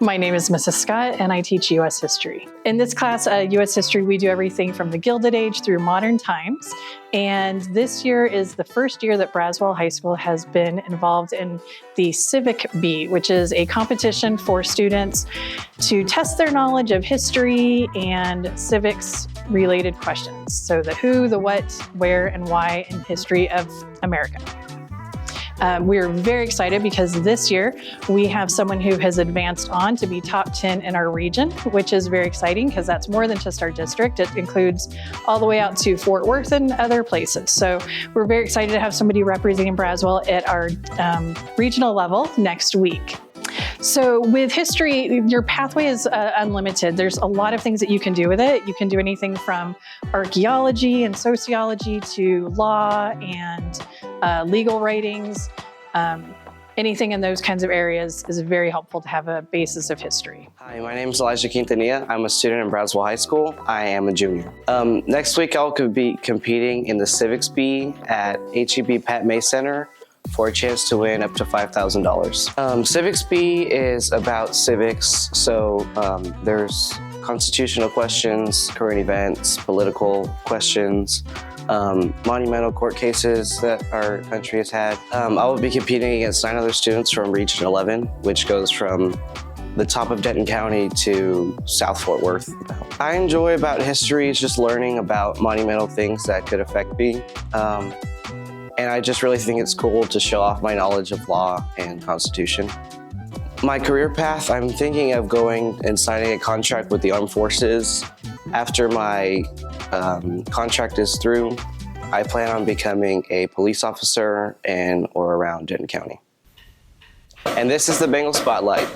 My name is Mrs. Scott, and I teach U.S. History. In this class, U.S. History, we do everything from the Gilded Age through modern times. And this year is the first year that Braswell High School has been involved in the Civic Bee, which is a competition for students to test their knowledge of history and civics-related questions. So the who, the what, where, and why in history of America. We're very excited because this year we have someone who has advanced on to be top 10 in our region, which is very exciting because that's more than just our district. It includes all the way out to Fort Worth and other places. So we're very excited to have somebody representing Braswell at our regional level next week. So with history, your pathway is unlimited. There's a lot of things that you can do with it. You can do anything from archaeology and sociology to law and legal writings. Anything in those kinds of areas is very helpful to have a basis of history. Hi, my name is Elijah Quintanilla. I'm a student in Braswell High School. I am a junior. Next week, I'll be competing in the Civics Bee at HEB Pat May Center for a chance to win up to $5,000. Civics Bee is about civics, so there's constitutional questions, current events, political questions, monumental court cases that our country has had. I will be competing against 9 other students from Region 11, which goes from the top of Denton County to South Fort Worth. I enjoy about history is just learning about monumental things that could affect me. And I just really think it's cool to show off my knowledge of law and Constitution. My career path, I'm thinking of going and signing a contract with the Armed Forces. After my contract is through, I plan on becoming a police officer in or around Denton County. And this is the Bengal Spotlight.